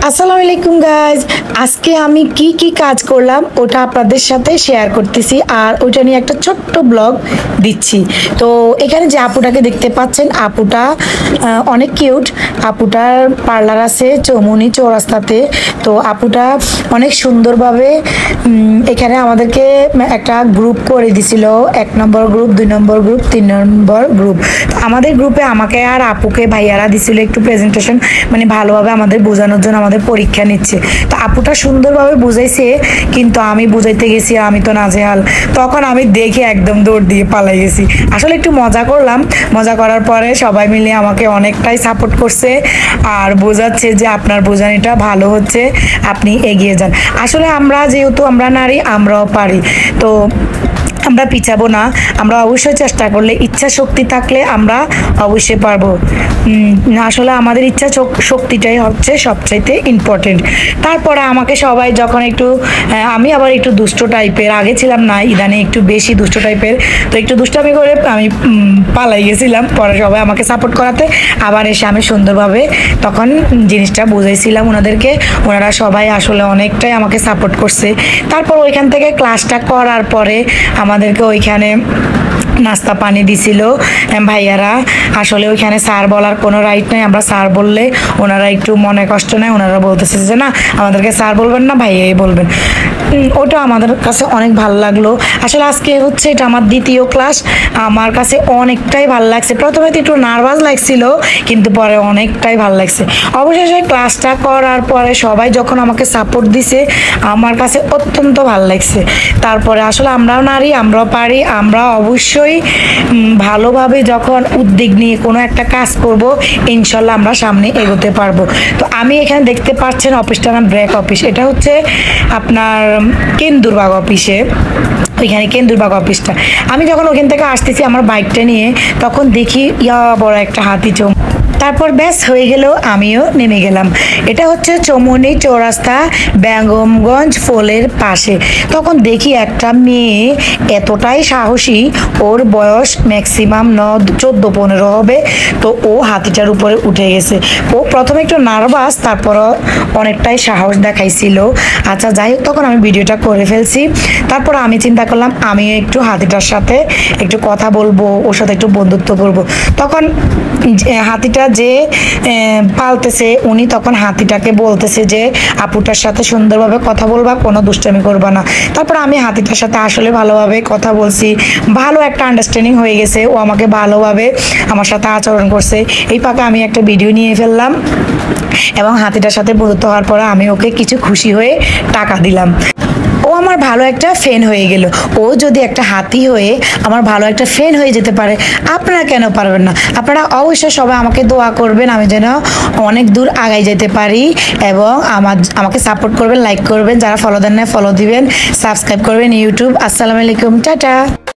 আসসালামু আলাইকুম গাইজ। আজকে আমি কি কাজ করলাম ওটা আপনাদের সাথে শেয়ার করতেছি আর ওইটা নিয়ে একটা ছোট্ট ব্লগ দিচ্ছি। তো এখানে যে আপুটাকে দেখতে পাচ্ছেন, আপুটা অনেক কিউট। আপুটার পার্লার আছে চৌমুহনী চৌরাস্তাতে। তো আপুটা অনেক সুন্দরভাবে এখানে আমাদেরকে একটা গ্রুপ করে দিছিল, 1 নম্বর গ্রুপ, 2 নম্বর গ্রুপ, 3 নম্বর গ্রুপ। আমাদের গ্রুপে আমাকে আর আপুকে ভাইয়ারা দিছিল একটু প্রেজেন্টেশন, মানে ভালোভাবে আমাদের বোঝানোর জন্য আমাদের পরীক্ষা নিচ্ছে। তো আপুটা সুন্দরভাবে বুঝাইছে, কিন্তু আমি বুঝাইতে গেছি, আমি তো নাজেহাল। তখন আমি দেখে একদম দৌড় দিয়ে পালাই গেছি। আসলে একটু মজা করলাম, মজা করার পরে সবাই মিলে আমাকে অনেকটাই সাপোর্ট করছে আর বোঝাচ্ছে যে আপনার বোঝানিটা ভালো হচ্ছে, আপনি এগিয়ে যান। আসলে আমরা যেহেতু আমরা নারী, আমরাও পারি, তো আমরা পিছাবো না। আমরা অবশ্যই চেষ্টা করলে, ইচ্ছা শক্তি থাকলে আমরা অবশ্যই পারবো। আসলে আমাদের ইচ্ছা শক্তিটাই হচ্ছে সবচাইতে ইম্পর্টেন্ট। তারপরে আমাকে সবাই যখন একটু, আমি আবার একটু দুষ্ট টাইপের, আগে ছিলাম না, ইদানে একটু বেশি দুষ্ট টাইপের। তো একটু দুষ্টামি করে আমি পালাই গেছিলাম। পরে সবাই আমাকে সাপোর্ট করাতে আবার এসে আমি সুন্দরভাবে তখন জিনিসটা বুঝাইছিলাম ওনাদেরকে। ওনারা সবাই আসলে অনেকটাই আমাকে সাপোর্ট করছে। তারপর ওইখান থেকে ক্লাসটা করার পরে আমাদেরকে ওইখানে নাস্তা পানি দিছিল ভাইয়ারা। আসলে ওইখানে স্যার বলার কোনো রাইট নেই, আমরা স্যার বললে ওনারা একটু মনে কষ্ট নেয়, ওনারা বলতেছে যে না আমাদেরকে স্যার বলবেন না, ভাইয়াই বলবেন। ওটা আমাদের কাছে অনেক ভালো লাগলো। আসলে আজকে হচ্ছে এটা আমার দ্বিতীয় ক্লাস, আমার কাছে অনেকটাই ভালো লাগছে। প্রথমে তো একটু নার্ভাস লাগছিল, কিন্তু পরে অনেকটাই ভালো লাগছে। অবশেষে ক্লাসটা করার পরে সবাই যখন আমাকে সাপোর্ট দিছে, আমার কাছে অত্যন্ত ভালো লাগছে। তারপরে আসলে আমরাও নারী, আমরাও পারি, আমরা অবশ্যই ভালোভাবে যখন উদ্যোগ নিয়ে কোনো একটা কাজ করব, ইনশাল্লাহ আমরা সামনে এগোতে পারবো। তো আমি এখানে দেখতে পাচ্ছেন অফিসটার নাম ব্র্যাক অফিস। এটা হচ্ছে আপনার কেন্দুরবাগ অফিসে, ওইখানে কেন্দুরবাগ অফিসটা। আমি যখন ওখান থেকে আসতেছি আমার বাইকটা নিয়ে, তখন দেখি বড় একটা হাতি চোখ। তারপর ব্যাস হয়ে গেল, আমিও নেমে গেলাম। এটা হচ্ছে চৌমুহনী চৌরাস্তা, বেগমগঞ্জ ফলের পাশে। তখন দেখি একটা মেয়ে এতটাই সাহসী, ওর বয়স ম্যাক্সিমাম 14-15 হবে। তো ও হাতিটার উপরে উঠে গেছে। ও প্রথমে একটু নার্ভাস, তারপর অনেকটাই সাহস দেখাইছিল। আচ্ছা যাই হোক, তখন আমি ভিডিওটা করে ফেলছি। তারপর আমি চিন্তা করলাম আমি একটু হাতিটার সাথে একটু কথা বলবো, ওর সাথে একটু বন্ধুত্ব করবো। তখন হাতিটা যে পালতেছে উনি তখন হাতিটাকে বলতেছে যে আপুটার সাথে সুন্দরভাবে কথা বলবা, কোনো দুষ্টামি করবা না। তারপর আমি হাতিটার সাথে আসলে ভালোভাবে কথা বলছি, ভালো একটা আন্ডারস্ট্যান্ডিং হয়ে গেছে। ও আমাকে ভালোভাবে আমার সাথে আচরণ করছে। এই ফাঁকে আমি একটা ভিডিও নিয়ে ফেললাম এবং হাতিটার সাথে বন্ধুত্ব হওয়ার পরে আমি ওকে কিছু খুশি হয়ে টাকা দিলাম। ও আমার ভালো একটা ফ্রেন্ড হয়ে গেল। ও যদি একটা হাতি হয়ে আমার ভালো একটা ফ্রেন্ড হয়ে যেতে পারে, আপনারা কেন পারবেন না? আপনারা অবশ্যই সবাই আমাকে দোয়া করবেন, আমি যেন অনেক দূর আগাই যেতে পারি, এবং আমাকে সাপোর্ট করবেন, লাইক করবেন, যারা ফলো দেন না ফলো দিবেন, সাবস্ক্রাইব করবেন ইউটিউব। আসসালামু আলাইকুম, টাটা।